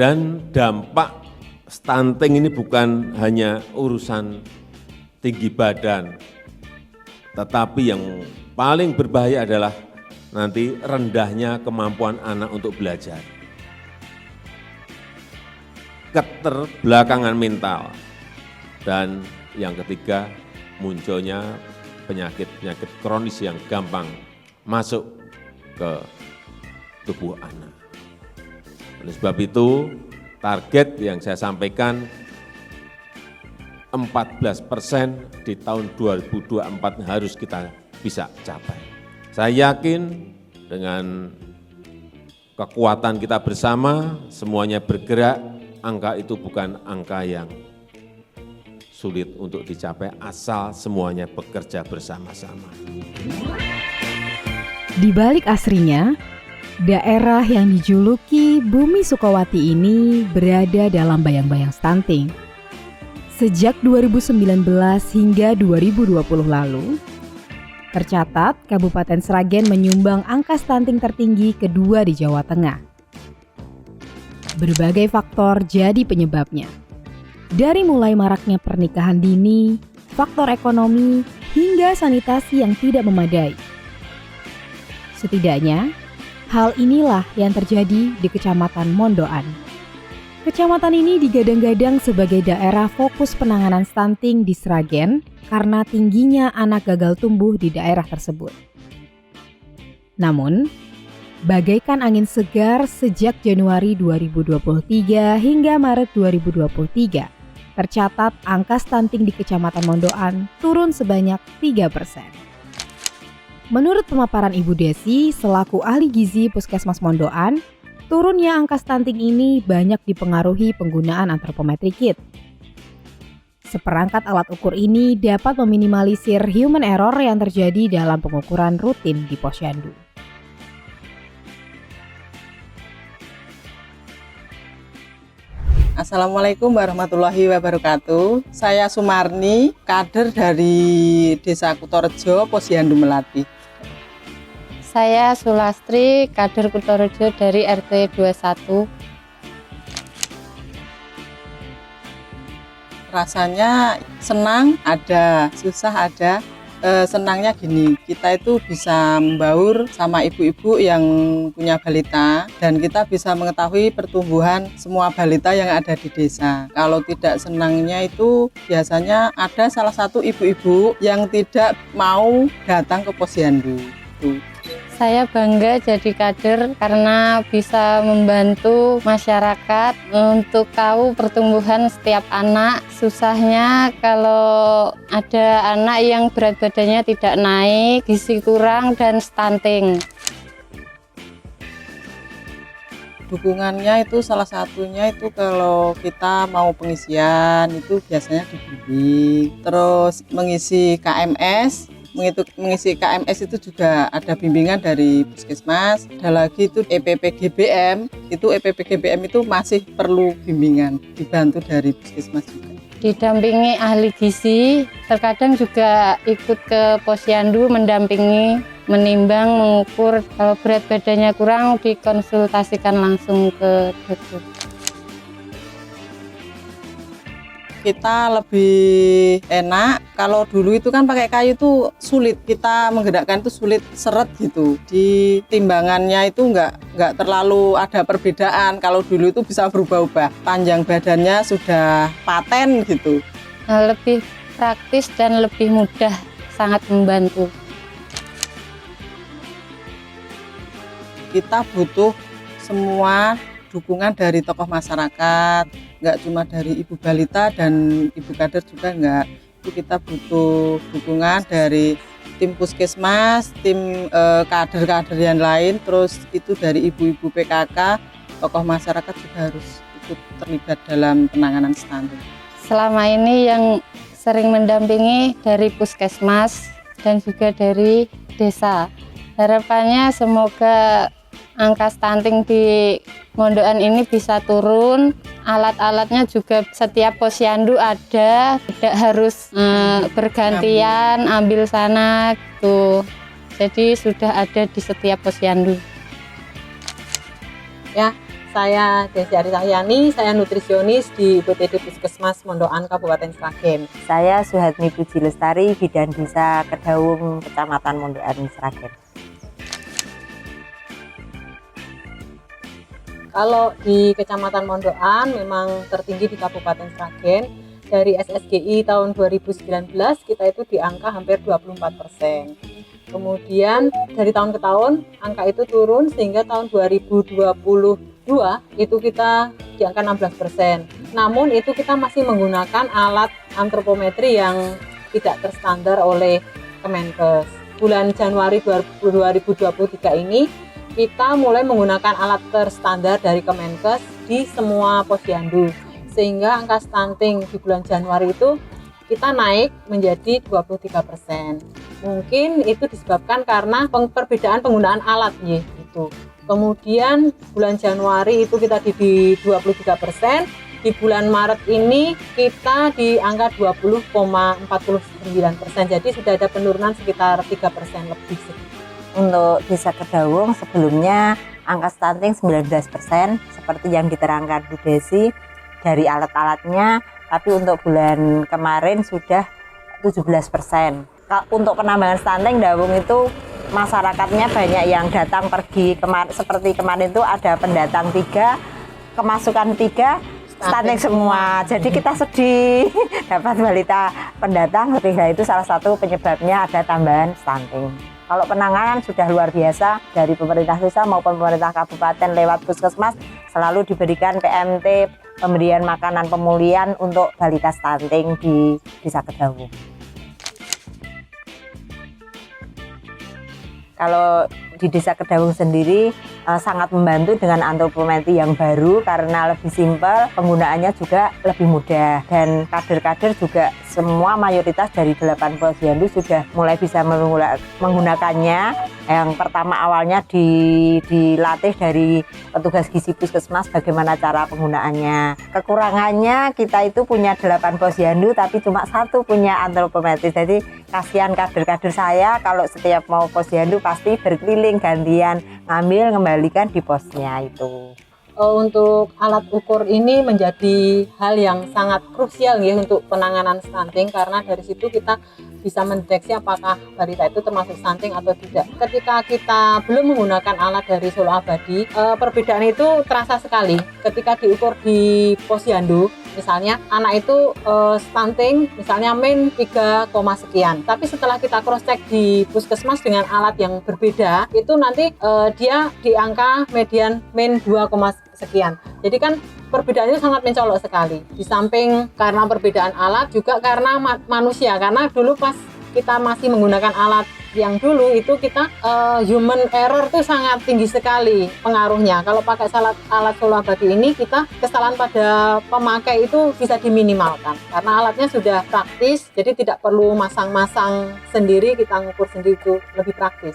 Dan dampak stunting ini bukan hanya urusan tinggi badan, tetapi yang paling berbahaya adalah nanti rendahnya kemampuan anak untuk belajar. Keterbelakangan mental. Dan yang ketiga, munculnya penyakit-penyakit kronis yang gampang masuk ke tubuh anak. Oleh sebab itu, target yang saya sampaikan 14% di tahun 2024 harus kita bisa capai. Saya yakin dengan kekuatan kita bersama, semuanya bergerak, angka itu bukan angka yang sulit untuk dicapai asal semuanya bekerja bersama-sama. Di balik asrinya, daerah yang dijuluki Bumi Sukawati ini berada dalam bayang-bayang stunting. Sejak 2019 hingga 2020 lalu, tercatat Kabupaten Sragen menyumbang angka stunting tertinggi kedua di Jawa Tengah. Berbagai faktor jadi penyebabnya. Dari mulai maraknya pernikahan dini, faktor ekonomi, hingga sanitasi yang tidak memadai. Setidaknya, hal inilah yang terjadi di Kecamatan Mondoan. Kecamatan ini digadang-gadang sebagai daerah fokus penanganan stunting di Sragen karena tingginya anak gagal tumbuh di daerah tersebut. Namun, bagaikan angin segar sejak Januari 2023 hingga Maret 2023, tercatat angka stunting di Kecamatan Mondoan turun sebanyak 3%. Menurut pemaparan Ibu Desi selaku ahli gizi Puskesmas Mondoan, turunnya angka stunting ini banyak dipengaruhi penggunaan antropometric kit. Seperangkat alat ukur ini dapat meminimalisir human error yang terjadi dalam pengukuran rutin di Posyandu. Assalamualaikum warahmatullahi wabarakatuh. Saya Sumarni, kader dari Desa Kutorejo, Posyandu Melati. Saya Sulastri, kader Kutorejo dari RT 21. Rasanya senang ada, susah ada. Senangnya gini, kita itu bisa membaur sama ibu-ibu yang punya balita dan kita bisa mengetahui pertumbuhan semua balita yang ada di desa. Kalau tidak senangnya itu biasanya ada salah satu ibu-ibu yang tidak mau datang ke Posyandu. Saya bangga jadi kader karena bisa membantu masyarakat untuk tahu pertumbuhan setiap anak. Susahnya kalau ada anak yang berat badannya tidak naik, gizi kurang, dan stunting. Dukungannya itu salah satunya itu kalau kita mau pengisian itu biasanya dibimbing. Terus mengisi KMS. Mengisi KMS itu juga ada bimbingan dari Puskesmas. Ada lagi itu EPPGBM, itu masih perlu bimbingan, dibantu dari Puskesmas juga. Didampingi ahli gizi, terkadang juga ikut ke Posyandu mendampingi, menimbang, mengukur. Kalau berat badannya kurang dikonsultasikan langsung ke dokter. Kita lebih enak, kalau dulu itu kan pakai kayu itu sulit, kita menggerakkan itu sulit, seret gitu. Di timbangannya itu nggak terlalu ada perbedaan, kalau dulu itu bisa berubah-ubah. Panjang badannya sudah paten gitu. Lebih praktis dan lebih mudah, sangat membantu. Kita butuh semua dukungan dari tokoh masyarakat, nggak cuma dari ibu balita dan ibu kader juga nggak. Itu kita butuh dukungan dari tim Puskesmas, tim kader-kader yang lain, terus itu dari ibu-ibu PKK, tokoh masyarakat juga harus ikut terlibat dalam penanganan stunting. Selama ini yang sering mendampingi dari Puskesmas dan juga dari desa. Harapannya semoga angka stunting di Mondoan ini bisa turun, alat-alatnya juga setiap posyandu ada, tidak harus bergantian ambil sana gitu. Jadi sudah ada di setiap posyandu. Ya, Saya Desi Arisahyani, saya nutrisionis di IPTD Puskesmas Mondokan Kabupaten Sragen. Saya Suhatmi Puji Lestari, Bidan Desa Kedawung, Kecamatan Mondokan, Sragen. Kalau di Kecamatan Mondokan memang tertinggi di Kabupaten Sragen. Dari SSGI tahun 2019 kita itu di angka hampir 24%. Kemudian dari tahun ke tahun angka itu turun sehingga tahun 2022 itu kita di angka 16%. Namun itu kita masih menggunakan alat antropometri yang tidak terstandar oleh Kemenkes. Bulan Januari 2023 ini kita mulai menggunakan alat terstandar dari Kemenkes di semua posyandu, sehingga angka stunting di bulan Januari itu kita naik menjadi 23%. Mungkin itu disebabkan karena perbedaan penggunaan alat gitu. Kemudian bulan Januari itu kita di 23%, di bulan Maret ini kita di angka 20,49%. Jadi sudah ada penurunan sekitar 3% lebih. Untuk Desa Kedawung sebelumnya angka stunting 19%, seperti yang diterangkan Bu Desi dari alat-alatnya, tapi untuk bulan kemarin sudah 17%. Untuk penambahan stunting Dawung itu masyarakatnya banyak yang datang pergi, seperti kemarin itu ada pendatang 3, kemasukan 3, stunting semua. Jadi kita sedih dapat balita pendatang, lebih itu salah satu penyebabnya ada tambahan stunting. Kalau penanganan sudah luar biasa dari pemerintah desa maupun pemerintah kabupaten lewat puskesmas selalu diberikan PMT, pemberian makanan pemulihan untuk balita stunting di Desa Kedawung. Kalau di Desa Kedawung sendiri sangat membantu dengan antropometri yang baru karena lebih simpel, penggunaannya juga lebih mudah, dan kader-kader juga semua mayoritas dari 8 posyandu sudah mulai bisa menggunakannya. Yang pertama awalnya dilatih dari petugas gizi puskesmas bagaimana cara penggunaannya. Kekurangannya kita itu punya 8 posyandu tapi cuma 1 punya antropometri. Jadi kasihan kader-kader saya kalau setiap mau posyandu pasti berkeliling gantian ngambil ngembalikan di posnya itu. Untuk alat ukur ini menjadi hal yang sangat krusial ya untuk penanganan stunting, karena dari situ kita bisa mendeteksi apakah balita itu termasuk stunting atau tidak. Ketika kita belum menggunakan alat dari Solo Abadi, perbedaan itu terasa sekali. Ketika diukur di posyandu, misalnya anak itu stunting misalnya min 3, sekian, tapi setelah kita cross check di puskesmas dengan alat yang berbeda, itu nanti dia di angka median min 2, sekian. Jadi kan perbedaannya sangat mencolok sekali. Di samping karena perbedaan alat, juga karena manusia. Karena dulu pas kita masih menggunakan alat yang dulu itu kita human error itu sangat tinggi sekali pengaruhnya. Kalau pakai alat Solo Abadi ini, kita kesalahan pada pemakai itu bisa diminimalkan karena alatnya sudah praktis, jadi tidak perlu masang-masang sendiri, kita ngukur sendiri, itu lebih praktis.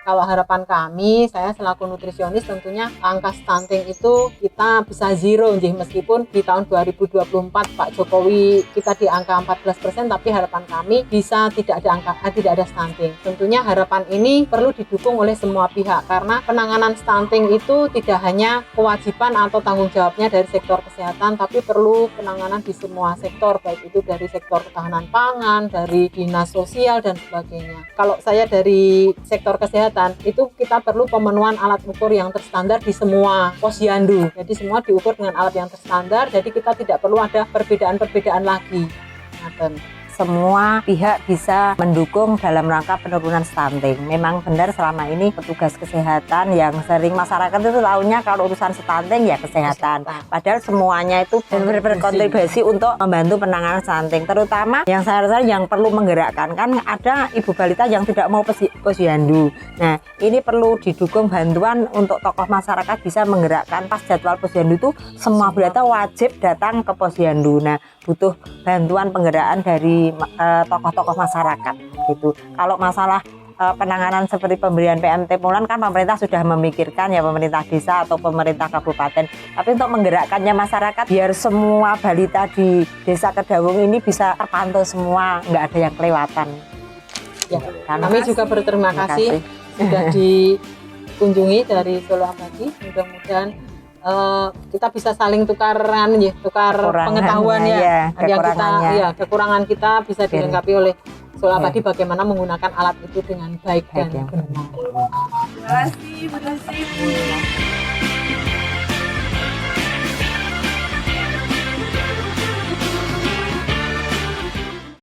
Kalau harapan kami, saya selaku nutrisionis, tentunya angka stunting itu kita bisa zero, meskipun di tahun 2024 Pak Jokowi kita di angka 14%, tapi harapan kami bisa tidak ada stunting. Tentunya harapan ini perlu didukung oleh semua pihak, karena penanganan stunting itu tidak hanya kewajiban atau tanggung jawabnya dari sektor kesehatan, tapi perlu penanganan di semua sektor, baik itu dari sektor ketahanan pangan, dari dinas sosial dan sebagainya. Kalau saya dari sektor kesehatan, itu kita perlu pemenuhan alat ukur yang terstandar di semua posyandu. Jadi semua diukur dengan alat yang terstandar, jadi kita tidak perlu ada perbedaan-perbedaan lagi. Semua pihak bisa mendukung dalam rangka penurunan stunting. Memang benar selama ini petugas kesehatan yang sering masyarakat itu tahunya kalau urusan stunting ya kesehatan. Padahal semuanya itu berkontribusi untuk membantu penanganan stunting. Terutama yang saya rasa yang perlu menggerakkan, kan ada ibu balita yang tidak mau posyandu. Nah, ini perlu didukung bantuan untuk tokoh masyarakat bisa menggerakkan pas jadwal posyandu itu semua balita wajib datang ke posyandu. Nah, butuh bantuan penggerakkan dari tokoh-tokoh masyarakat gitu. Kalau masalah penanganan seperti pemberian PMT pemulihan kan pemerintah sudah memikirkan ya, pemerintah desa atau pemerintah kabupaten. Tapi untuk menggerakkannya masyarakat biar semua balita di Desa Kedawung ini bisa terpantau semua, nggak ada yang kelewatan. Ya, kami juga berterima kasih sudah kunjungi dari Solo Abadi. Mudah-mudahan kita bisa saling tukar pengetahuan ya, kekurangan kita bisa dilengkapi oleh Solo Abadi bagaimana menggunakan alat itu dengan baik dan benar. Terima kasih Bu Nasib.